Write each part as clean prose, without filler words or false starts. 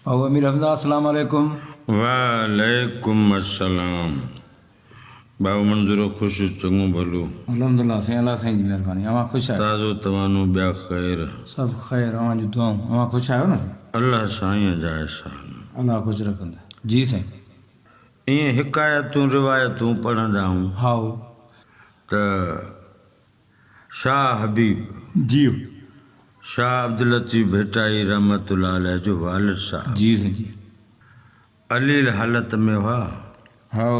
और अमीर हमज़ा अस्सलाम वालेकुम। वालेकुम अस्सलाम। बाबू मंज़ूर ख़ुशि चङो भलो अल्हम्दुलिल्लाह साईं, अल्लाह साईं जी महिरबानी। अवां ख़ुशि आहियो? ताज़ो तवानो ॿिया ख़ैर सभु ख़ैर, अवां जूं दुआऊं। अवां ख़ुशि आहियो न साईं? अल्लाह साईं जा एहसान। अल्लाह ख़ुशि रखंदा। जी साईं। ईअं हिकायतूं रिवायतूं पढ़ंदा आहियूं हाओ त शाह हबीब जी शाह अब्दुल लतीफ़ भेटाई रहमतुल्लाह अलैह जो वालिद साहब जी साईं जी। अलील हालत में हुआ हाओ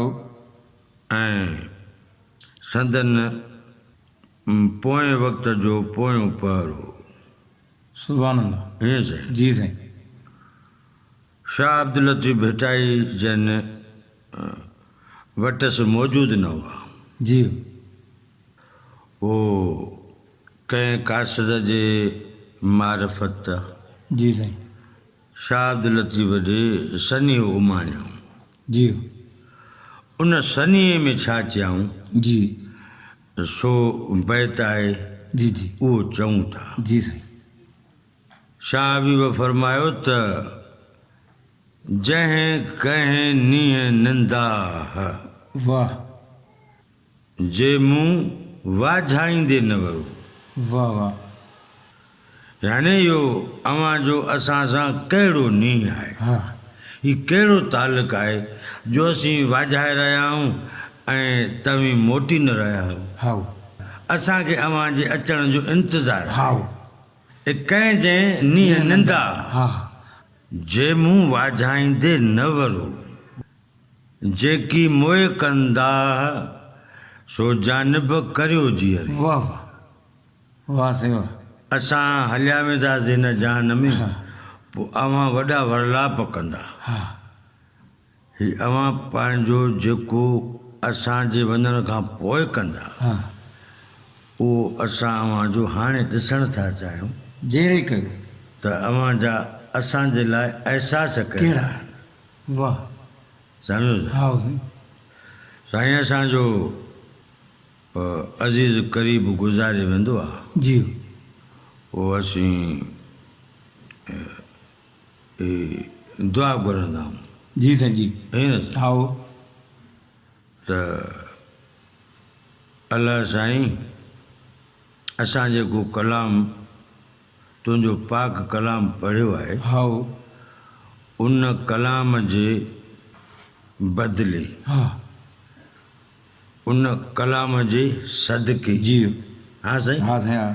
ऐं संदन पोएं वक़्त जो पोयों पहर हो। सुभान अल्लाह। हीअं साईं जी साईं। शाह अब्दुल लतीफ़ भेटाई जन वटस मौजूदु न हुआ। जी वो कंहिं कासिद जे मारिफत जी साईं। शाह अब्दुल लतीफ़ ॾे सनी उमाणियऊं। जी उन सनीअ में छा चयऊं जी सो बैत आहे जी जी उहो चऊं था। जी साईं। शाह हबीब फरमायो त जंहिं कंहिं नींहं निंदाह वाह जे मूं वाझाईंदे न वरो। वाह वाह। यानी इहो अव्हां जो असां सां कहिड़ो नींहुं आहे, हा हीउ कहिड़ो तालुक़ु आहे जो असीं वाझाए रहिया आहियूं ऐं तव्हीं मोटी न रहिया आहियो। हाओ असांखे अव्हां जे अचण जो इंतज़ारु आहे। हाओ कंहिं जंहिं नींहं निंदा हा जे मूं वाझाईंदे न वरो जेकी मोए कंदा सो जानिब करियो जीअरी। वाह वाह वाह साईं वाह। असां हलिया वेंदासीं हिन जहान में हा पोइ अव्हां वॾा वरलाप कंदा। हा ही अव्हां पंहिंजो जेको असांजे वञण खां पोइ कंदा हा उहो असां अव्हां जो हाणे ॾिसण था चाहियूं जहिड़े कयो। त अव्हां जा असांजे लाइ अहसास कहिड़ा कहिड़ा? आहिनि। वाह। सम्झो था? हाओ साईं। साईं असांजो अज़ीज़ क़रीब गुज़ारे वेंदो आहे जी पोइ असीं दुआ घुरंदा आहियूं। जी साईं जी। हीअं न हाओ त अलाह साईं असां जेको कलाम तुंहिंजो पाक कलाम पढ़ियो आहे हाओ उन कलाम जे बदिले हा उन कलाम जे सदके जी हा साईं हा साईं हा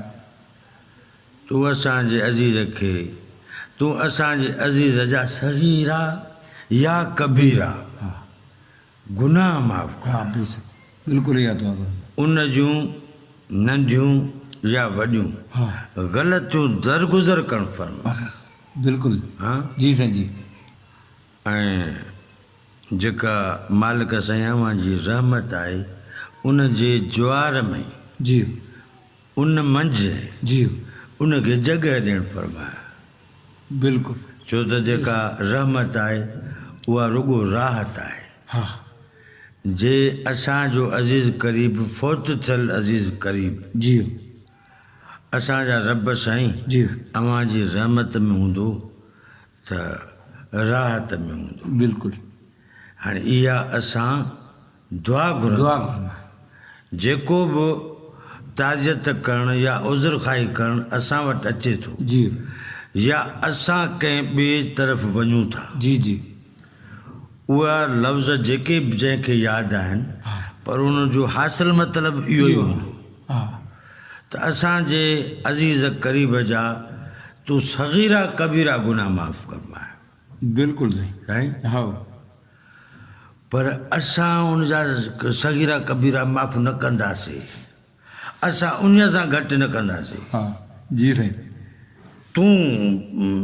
तूं असांजे अज़ीज़ खे तूं असांजे अज़ीज़ जा सगीरा या कबीरा हा गुनाह माफ़ कर। हा बिल्कुलु इहा दुआ करो। उन जूं नंढियूं या वॾियूं हा ग़लतियूं दरगुज़र करणु फरमा। बिल्कुलु हा जी साईं जी। ऐं जेका मालिक साईं अव्हां जी रहमत आहे उन जे ज्वार में जी उन मंझि जी उनखे जॻह ॾियणु फरमाए। बिल्कुलु छो त जेका रहमत आहे उहा रुॻो राहत आहे। हा जे असांजो अज़ीज़ क़रीब फ़ौत थियल अज़ीज़ क़रीब जी असांजा रब साईं जी अव्हां जी रहमत में हूंदो त राहत में हूंदो। बिल्कुलु हाणे इहा असां दुआ घुरंदा दुआ आहियूं। करो। जेको बि ताज़ियत करणु या उज़ुर खाई करणु असां वटि अचे थो जी या असां कंहिं ॿिए तरफ़ वञूं था जी जी उहा लफ़्ज़ जेके बि जंहिंखे यादि आहिनि पर उन जो हासिल मतिलबु इहो ई हूंदो हा त असांजे अज़ीज़ क़रीब जा तूं सगीरा कबीरा गुनाह माफ़ फरमाए बिल्कुलु साईं। साईं। हा पर असां उन जा सगीरा कबीरा माफ़ न कंदासीं असां उन सां घटि न कंदासीं। हा जी साईं। तूं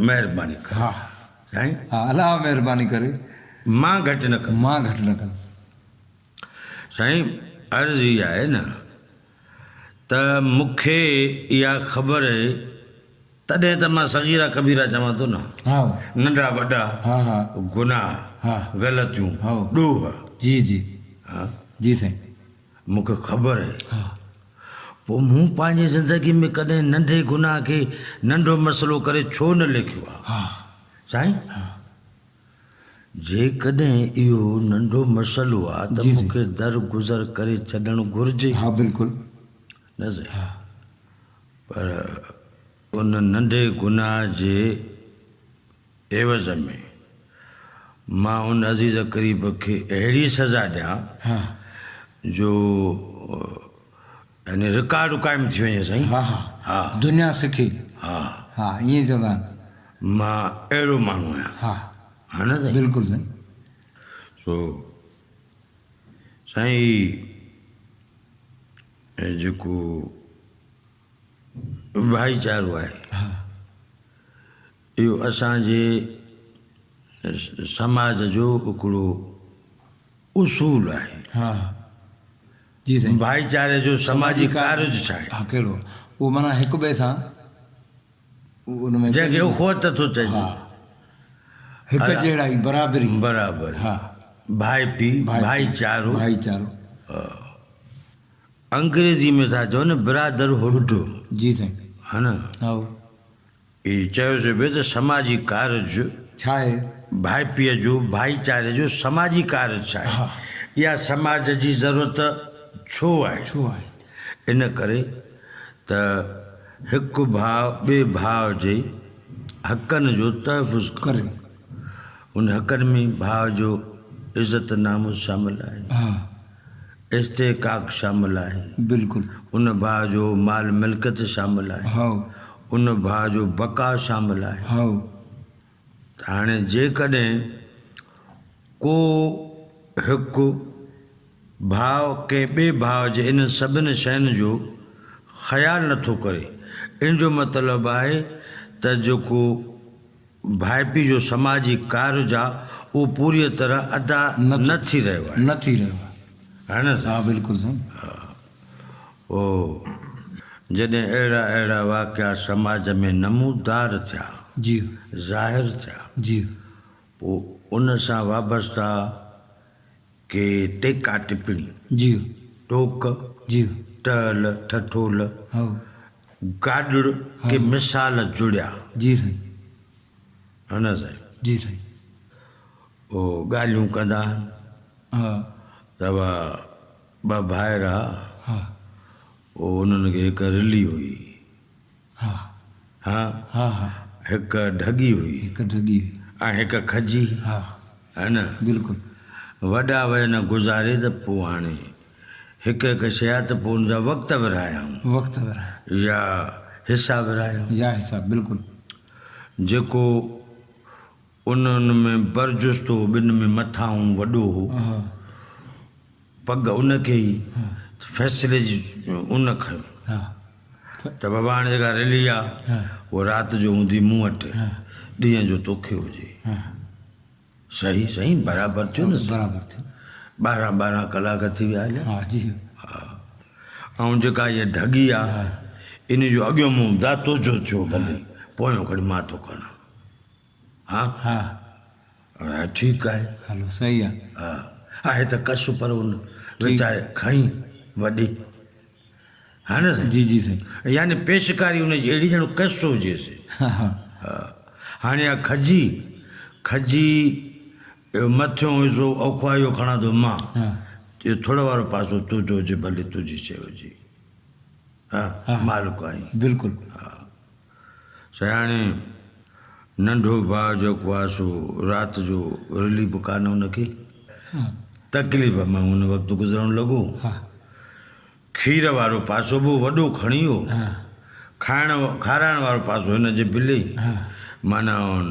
महिरबानी कर हा साईं। हा अलाह महिरबानी करे मां घटि न कंदुमि। मां घटि न कंदुसि। साईं अर्ज़ु इहा आहे न त मूंखे इहा ख़बर आहे तॾहिं त मां सगीरा कबीरा चवां थो न। हा नंढा वॾा हा हा गुनाह हा ग़लतियूं हा ॾोह जी जी हा जी साईं। मूंखे ख़बर आहे। हा पोइ मूं पंहिंजी ज़िंदगी में कॾहिं नंढे गुनाह खे नंढो मसइलो करे छो न लिखियो आहे हा साईं। हा जेकॾहिं इहो नंढो मसइलो आहे त जी, जी। मूंखे दर गुज़र करे छॾणु घुरिजे हाँ बिल्कुलु न साईं पर उन नंढे गुनाह जे एवज़ में मां उन अज़ीज़ क़रीब खे अहिड़ी सज़ा ॾियां हाँ जो यानी रिकॉर्ड क़ाइमु थी वञे साईं हाँ हाँ हा दुनिया सिखे हा हाँ ईअं चवंदा आहिनि मां अहिड़ो माण्हू आहियां हा हा न साईं बिल्कुलु साईं सो साईं जेको भाईचारो आहे हा इहो असांजे समाज जो हिकिड़ो उसूल आहे हा जी साईं भाईचारे जो समाजी कार्य छा आहे हा कहिड़ो उहो माना हिक ॿिए सां उनमें जंहिंखे उखवत थो चइजे हा हिक हा। जहिड़ा ई बराबरी बराबरि हा भाई पीउ भाईचारो भाईचारो अंग्रेज़ी में था चवनि ब्रदरहुड जी साईं हा न हा इहो चयोसीं पियो त समाजी कार्य छा आहे भाई पीउ जो भाईचारे जो समाजी कार्य छा हा। आहे इहा समाज जी ज़रूरत छो आहे छो आहे इन करे त हिकु भाउ ॿिए भाउ जे हक़नि जो तहफ़ुज़ करे उन हक़नि में भाउ जो इज़त नामो शामिलु आहे हा इस्तेकाक शामिलु आहे बिल्कुलु उन भाउ जो माल मिल्कियत शामिलु आहे हा उन भाउ जो बका शामिलु आहे हा त हाणे जेकॾहिं को हिकु भाउ के ॿिए भाउ जे इन सभिनी शयुनि जो ख़्यालु नथो करे इन जो मतिलबु आहे त जेको भाई पीउ जो समाजी कार्य आहे उहो पूरी तरह अदा न थी रहियो आहे न थी रहियो आहे है न हा बिल्कुलु साईं ओ जॾहिं अहिड़ा अहिड़ा वाक़िया समाज में नमूदार थिया जी ज़ाहिर थिया जी पोइ उन सां वाबस्ता के टेका टिप्पणी जी टोक जी टहल ठठोल हा गाॾड़ के मिसाल जुड़िया जी साईं है न साईं जी साईं ओ ॻाल्हियूं कंदा हा त ॿ भाइर हुआ हा पोइ उन्हनि खे हिकु रिली हुई हा हा हा हा हिकु ढगी हुई हिकु ढगी ऐं हिकु खजी हा है न बिल्कुलु वॾा वयन गुज़ारे त पोइ हाणे हिकु हिकु शइ आहे त पोइ हुनजा वक़्त विरायूं वक़्तु विराए या हिसा विरायूं या हिसाब बिल्कुलु जेको उन्हनि में बरजुस्त हो ॿिनि में मथां वॾो हो हा पग उनखे ई फ़ैसिले जी उन खयो हा त बाबा हाणे जेका रिली आहे हा उहा राति जो हूंदी मूं वटि ॾींहं जो तोखे हुजे हा सही सही बराबरि थियो न बराबरि थियो 12 कलाक थी विया हलिया हा जी ऐं जेका इहा ढगी आहे इन जो अॻियो मुंहुं दातो जो थियो भले पोयों खणी मां थो खणा हा हा ठीकु आहे हलो सही आहे हा आहे त कस पर उन वीचारे खई वॾी हा न साईं जी जी साईं यानी पेशकारी हुनजी अहिड़ी ॼण कस हुजेसि हा हा हाणे इहा खजी मथियों हिसो औखा इहो खणा थो मां हा इहो थोरो वारो पासो तुंहिंजो हुजे भले तुंहिंजी शइ हुजे हा हा। मालिक आई बिल्कुलु साईं हाणे नंढो भाउ जेको आहे सो राति जो रिलीफ कान हुनखे हा तकलीफ़ में हुन वक़्तु गुज़रणु लॻो हा खीर वारो पासो बि वॾो खणी वियो हा खाराइण वारो पासो हिन जे बिले हा माना हुन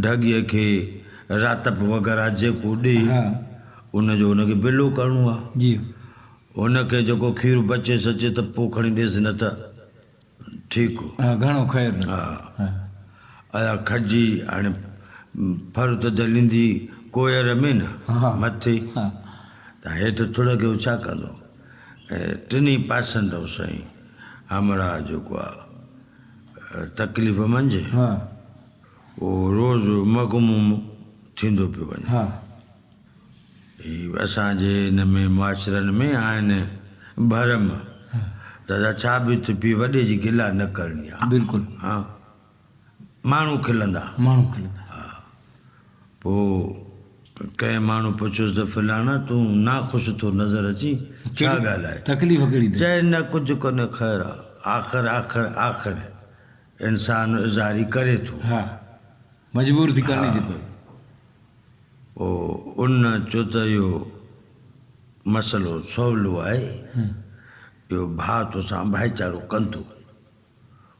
ढगीअ खे रातप वग़ैरह जेको ॾे हा उनजो हुनखे बिलो करिणो आहे जी हुनखे जेको खीर बचे सचे त पोइ खणी ॾेसि न त ठीकु हा घणो ख़ैरु हा हा अया खजी हाणे फर त जलींदी कोयर में न हा। मथे हा त हेठि थोरो खे छा कंदो ऐं टिनी पासनि रहो साईं हमरा जेको आहे तकलीफ़ मंझि हा उहो रोज़ु मग़मूम थींदो पियो वञे हा हीअ असांजे हिन में मुआशरनि में आहिनि भरम त छा बि पी वॾे जी गिला न करणी आहे बिल्कुलु हा माण्हू खिलंदा माण्हू खिलंदा पोइ कंहिं माण्हू पुछियोसि त फिलाना तूं ना ख़ुशि थो नज़र अची छा ॻाल्हि आहे तकलीफ़ कहिड़ी अथई? चए न कुझु कोन्हे ख़ैरु आहे आख़िर आख़िर आख़िर इंसानु इज़ारी करे थो हा मजबूर थी करणी थी पए। पोइ उन चयो त इहो मसइलो सवलो आहे इहो भाउ तोसां भाईचारो कंदो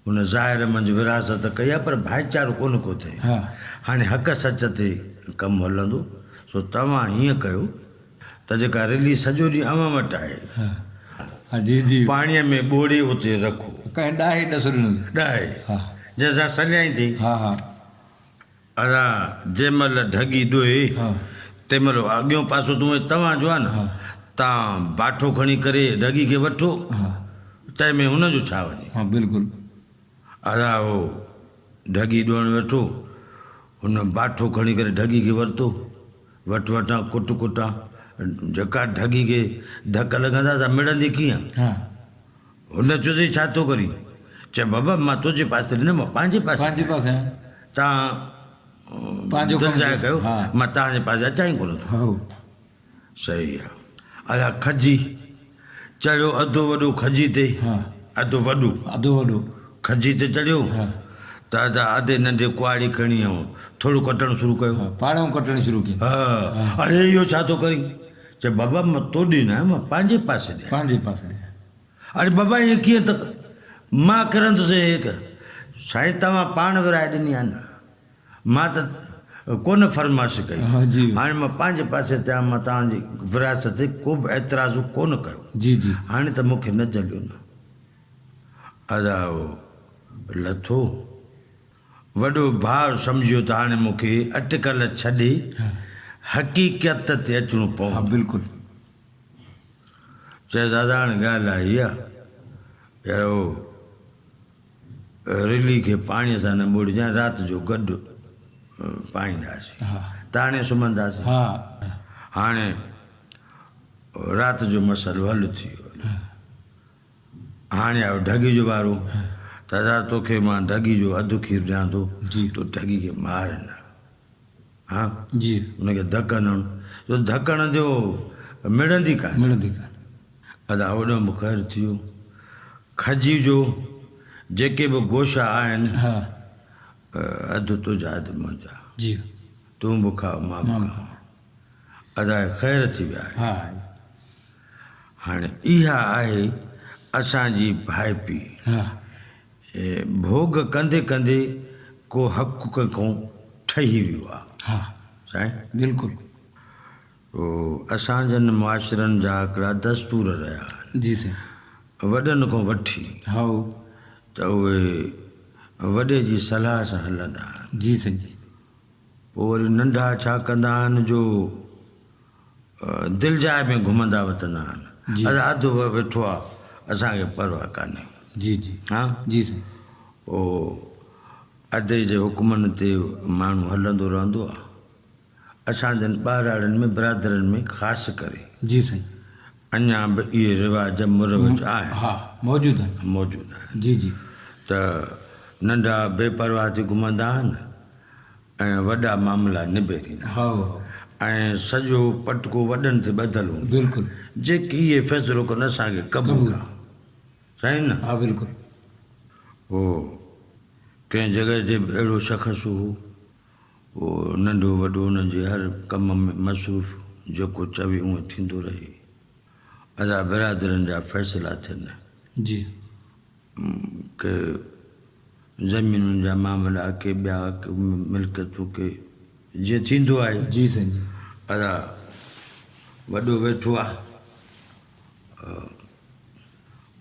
हुन ज़ाहिर मंझि विरासत कई आहे पर भाईचारो कोन को थिए हा हाणे हक़ सच ते कमु हलंदो सो तव्हां हीअं कयो त जेका रिली सॼो ॾींहुं अवां वटि आहे हा हा जी जी पाणीअ में ॿोड़े उते रखो कंहिं ॾाहे न सुरियो ॾाहे हा जंहिंसां सॼाई थी हा हा अड़ा जंहिंमहिल ढगी ॾोए हा तंहिंमहिल अॻियों पासो तव्हांजो आहे न हा तव्हां बाठो खणी करे ढगी खे वठो हा तंहिंमें हुनजो छा वञे हा बिल्कुलु अड़ा हो ढगी ॾोअणु वेठो हुन बाठो खणी करे ढगी खे वरितो वठां कुट कुटां जेका ढगी खे धक लॻंदा त मिड़ंदी कीअं हा हुन चयोसि छा थो करी चए बाबा मां तुंहिंजे पासे न मां पंहिंजे पासे पंहिंजे पासे तव्हां पंहिंजो कमु दिलजाए कयो हा मां तव्हांजे पासे अचां ई कोन थो हा सही आहे अदा खजी चढ़ियो अधु वॾो खजी ते हा अधु वॾो अधु वॾो खजी ते चढ़ियो हा त अदा अधे नंढे कुआड़ी खणी ऐं थोरो कटणु शुरू कयो हा पाणो कटणी शुरू कई हा अरे इहो छा थो करी चए बाबा मां तो ॾे न मां पंहिंजे पासे ॾियां पंहिंजे पासे अरे बाबा ईअं कीअं त मां किरंदुसि साईं तव्हां पाण विराए ॾिनी आहे न मां त कोन फरमाइश कई हा जी हाणे मां पंहिंजे पासे ते आहियां मां तव्हांजी विरासत ते को बि एतिराज़ु कोन कयो जी जी हाणे त मूंखे न जलियो न अदा लथो वॾो भाउ सम्झियो त हाणे मूंखे अटकल छॾे हा हक़ीक़त ते अचिणो हा पवंदो बिल्कुलु चए दादा हाणे ॻाल्हि आहे इहा यार उहो रिली खे पाणीअ सां न ॿोड़िजांइ राति जो गॾु पाईंदासीं हा त हाणे सुम्हंदासीं हा हाणे राति जो मसइलो हल थी वियो हाणे आयो ढगी जो वारो दादा तोखे मां ढगी जो अधु खीरु ॾियां थो जी तूं ढगी खे मार न हा जी हुनखे धक हणणु छो धक हणंदो मिड़ंदी कान मिलंदी कान अदा ओॾो बि ख़ैरु थी वियो खजी जो जेके बि गोशा आहिनि हा अधु तुंहिंजा अधु मुंहिंजा जी तूं बि खाओ मां बि खाओ अदा ख़ैरु थी विया हा हाणे इहा आहे असांजी भाइपी हा भोग कंदे कंदे को हक़ खां ठही वियो आहे हा साईं बिल्कुलु असांजनि मुआशिरनि जा हिकिड़ा दस्तूर रहिया आहिनि जी साईं वॾनि खां वठी हा त उहे वॾे जी सलाह सां हलंदा आहिनि जी साईं जी पोइ वरी नंढा छा कंदा आहिनि जो दिलजाए में घुमंदा वतंदा आहिनि जी। अधु वेठो आहे असांखे परवाह कान्हे जी जी हा जी साईं पोइ अधे जे हुकुमनि ते माण्हू हलंदो रहंदो आहे असांजनि ॿारनि में बिरादरनि में ख़ासि करे जी साईं अञा बि इहे रिवाज मुरवज आहिनि हा मौजूदु आहे मौजूदु आहिनि जी जी त नंढा बेपरवाह थी घुमंदा आहिनि ऐं वॾा मामला निबेरींदा हा ऐं सॼो पटको वॾनि ते ॿधल हूंदो बिल्कुलु जेके इहे फ़ैसिलो कनि असांखे क़बूल आहे साईं न हा बिल्कुलु हो कंहिं जॻह ते बि अहिड़ो शख़्स हो उहो नंढो वॾो हुनजे हर कम में मसरूफ़ जेको चवे उहो थींदो रहे अदा बिरादरनि जा फ़ैसिला थियनि जी के ज़मीनुनि जा मामला के ॿिया के मिल्कियतूं के जीअं थींदो आहे जी साईं जी अदा वॾो वेठो आहे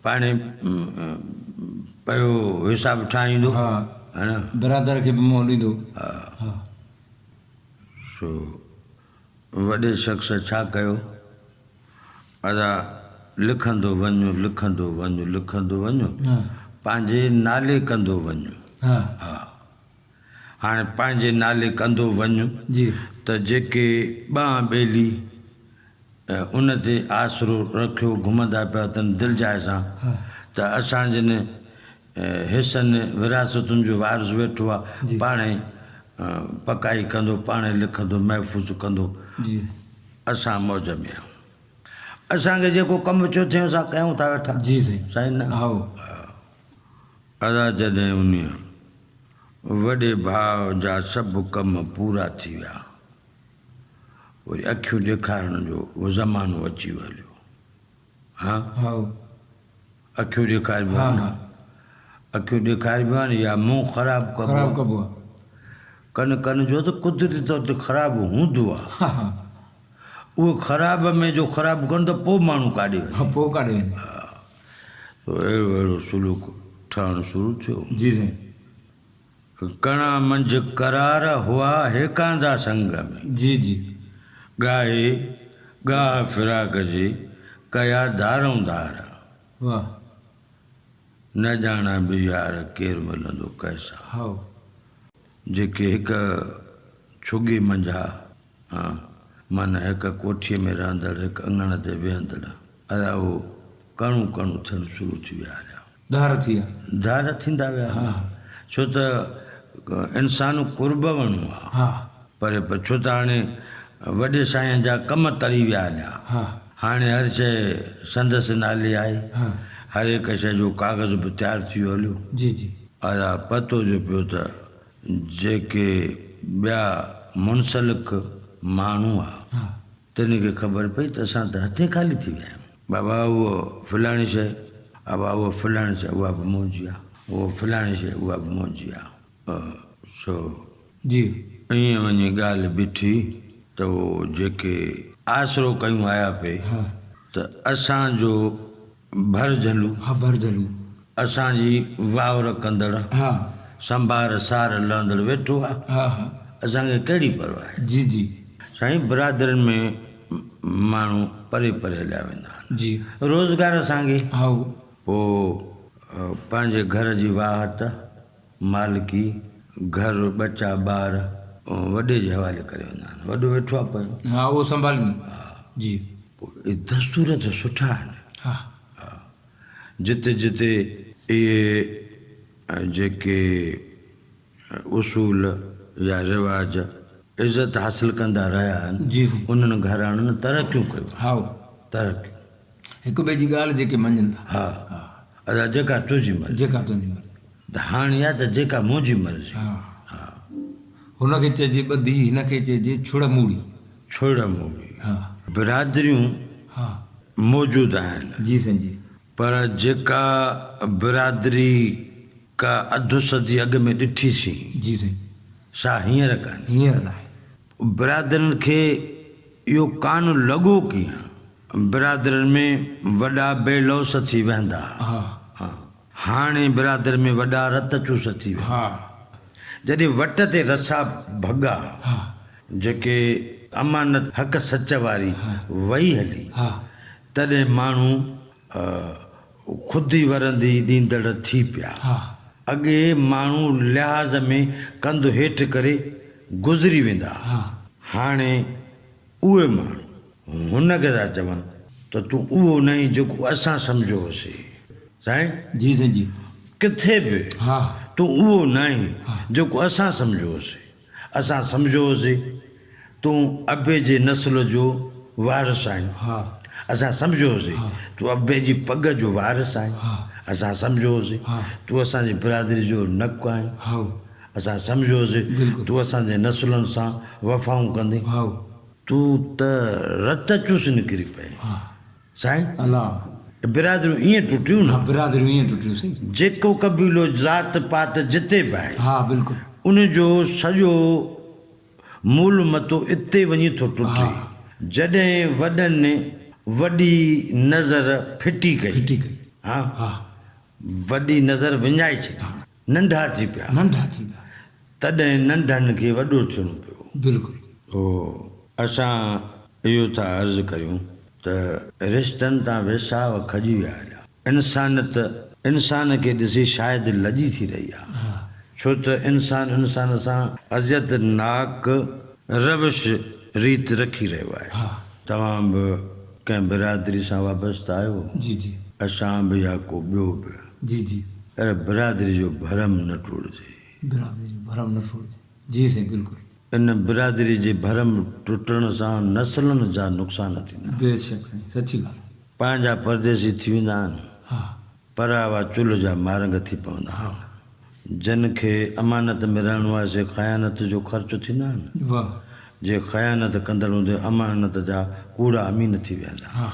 पाणे पियो हिसाबु ठाहींदो हा है न बिरादर खे बि मोल ॾींदो हा हा सो वॾे शख़्स छा कयो अदा लिखंदो वञो लिखंदो वञो लिखंदो वञो हा पंहिंजे नाले कंदो वञो हा हा हाणे पंहिंजे नाले कंदो वञो जी त जेके ॿांह ॿेली उन ते आसरो रखियो घुमंदा पिया अथनि दिलजाए सां हा त असांजनि हिसनि विरासतुनि जो वारिस वेठो आहे जी। पाणे पकाई कंदो, पाण लिखंदो, महफ़ूज़ कंदो। जी असां मौज में आहियूं। असांखे जेको कमु चयो थियूं असां कयूं था वेठा। जी साईं। साईं न हा अदा जॾहिं उन वॾे भाउ जा सभु कम पूरा थी विया, वरी अखियूं ॾेखारण जो उहो ज़मानो अची वञो। हा हा अखियूं ॾेखारिबो आहे न, अखियूं ॾेखारिबो आहे न, या मुंहुं ख़राबु ख़राबु कबो कबो आहे। कन कन जो त कुदरती तौर ते ख़राबु हूंदो आहे। हा हा उहो ख़राब में जो ख़राबु कनि त पोइ माण्हू काॾे वञे। हा पोइ काॾे वञे। त अहिड़ो अहिड़ो सुलूक ठहणु शुरू थियो। जी साईं। कणा मंझि करार हुआ हेकांदा संग में, जी जी ॻाए ॻाह फिराक जी कया धारूं धार, वाह न ॼाणा बि यार केरु मिलंदो कैसा। हा जेके हिकु छुगी मंझा, हा माना हिकु कोठीअ में रहंदड़, हिकु अङण ते वेहंदड़, अदा उहो कणूं कणूं थियणु शुरू थी विया हुया। धार थी विया। धार थींदा विया। हा छो त इंसानु कुर्बवणो आहे। हा पर छो त हाणे वॾे साईं जा कम तरी विया हलिया। हा हाणे हर शइ संदसि नाले आहे। हा हर हिकु शइ जो कागज़ बि तयारु थी वियो हलियो। जी जी अदा पतो जो पियो त जेके ॿिया मुंसलिक माण्हू आहे, हा तिन खे ख़बर पई त असां त हथे ख़ाली थी विया आहियूं। बाबा उहो फलाणी शइ, बाबा उहो फलाणी शइ, उहा बि मुंहिंजी आहे, उहो फलाणी शइ, उहा बि मुंहिंजी आहे। सो जी ईअं वञी ॻाल्हि बीठी त उहो जेके आसरो कयूं आया पे, हा त असांजो भरजलू, हा भरजलू, असांजी वावर कंदड़, हा संभार सार लहंदड़ वेठो आहे। हा हा असांखे कहिड़ी परवाह आहे। जी जी साईं बिरादरनि में माण्हू परे परे हलिया वेंदा आहिनि। जी रोज़गार असांखे, हा पोइ पंहिंजे घर जी वाहत, मालिकी, घर बच्चा ॿार वॾे जे हवाले करे वेंदा आहिनि। वॾो वेठो आहे पियो। हा उहो संभालनि। जी पोइ दस्तूर त सुठा आहिनि। हा जिते जिते इहे जेके उसूल या रिवाज इज़त हासिलु कंदा रहिया आहिनि, जी जी उन्हनि घराणनि तरक़ियूं कयूं। हा तरक़ियूं हिक ॿिए जी ॻाल्हि जेके मञनि था। हा अदा जेका तुंहिंजी मर्ज़ी, जेका तुंहिंजी मर्ज़ी। त हाणे या त जेका मुंहिंजी मर्ज़ी। हा हुनखे चइजे ॿधी, हिनखे चइजे छुड़ मूड़ी। छोड़ मूड़ी। हा बिरादरियूं हा मौजूदु आहिनि, जी साईं जी पर जेका बिरादरी का अधु सदी अॻु में ॾिठीसीं, जी साईं सा हींअर कान्हे। हींअर न आहे। बिरादरनि खे इहो कान लॻो कीअं, बिरादरनि में वॾा बेलौस थी वेंदा। हा हा हाणे बिरादर में वॾा रत चूस थी विया। हा जॾहिं वट ते रसा भॻा, हा जेके अमानत हक़ सच वारी वही हली, हा तॾहिं माण्हू ख़ुदि ई वरंदी ॾींदड़ थी पिया। हा अॻे माण्हू लिहाज़ में कंधु हेठि करे गुज़री वेंदा। हा हाणे उहे माण्हू हुनखे था चवनि त तूं उहो न आहीं जेको असां सम्झो होसीं। साईं जी साईं जी किथे बि हा तूं उहो न आहीं जेको असां सम्झो होसीं। असां सम्झो होसीं तूं अबे जे नस्ल जो वारिस आहीं। हा असां सम्झो होसीं तूं अबे जी पग जो वारिस आहीं। असां सम्झो होसीं तूं असांजी बिरादरी जो नकु आहीं। हा असां सम्झो होसीं बिल्कुलु। तूं असांजे नस्लनि सां वफ़ाऊं कंदे। हा तूं त रत चूस निकिरी पए। हा साईं अला बिरादरियूं ईअं टुटियूं हा न, बिरादरियूं ईअं टुटियूं साईं। जेको कबीलो ज़ात पात जिते बि आहे, हा बिल्कुलु। उनजो सॼो मूल मतो इते वञी थो टुटे। जॾहिं वॾनि वॾी नज़र फिटी कई, फिटी कई। हा हा वॾी नज़र विञाए छॾी, नंढा थी पिया, नंढा थी विया। तॾहिं नंढनि खे वॾो थियणो पियो। बिल्कुलु। ओ असां इहो था अर्ज़ु करियूं त रिश्तनि तां वेसाव खजी विया हलिया। इंसान खे ॾिसी शायदि लॼी थी रही आहे। छो त इंसान सां अज़ियतनाक रविश रीत रखी रहियो आहे। तव्हां बि कंहिं बिरादरी सां वाबस्ता आहियो, जी जी असां बि या को ॿियो बि, जी जी पर बिरादरी जो भरम न टोड़िजे। बिरादरी जो भरम न छोड़िजे। जी साईं बिल्कुलु इन बिरादरी जे भरम टुटण सां नसलनि जा नुक़सान थींदा, बेशक साईं, सची ॻाल्हि। पंहिंजा परदेसी थी वेंदा आहिनि, हा परावा चुल्ह जा मारंग थी पवंदा आहिनि। जिन खे अमानत में रहणो आहे से ख़यानत जो ख़र्चु थींदा आहिनि, वाह। जे ख़यानत कंदड़ हूंदे अमानत जा कूड़ा अमीन थी वेंदा। हा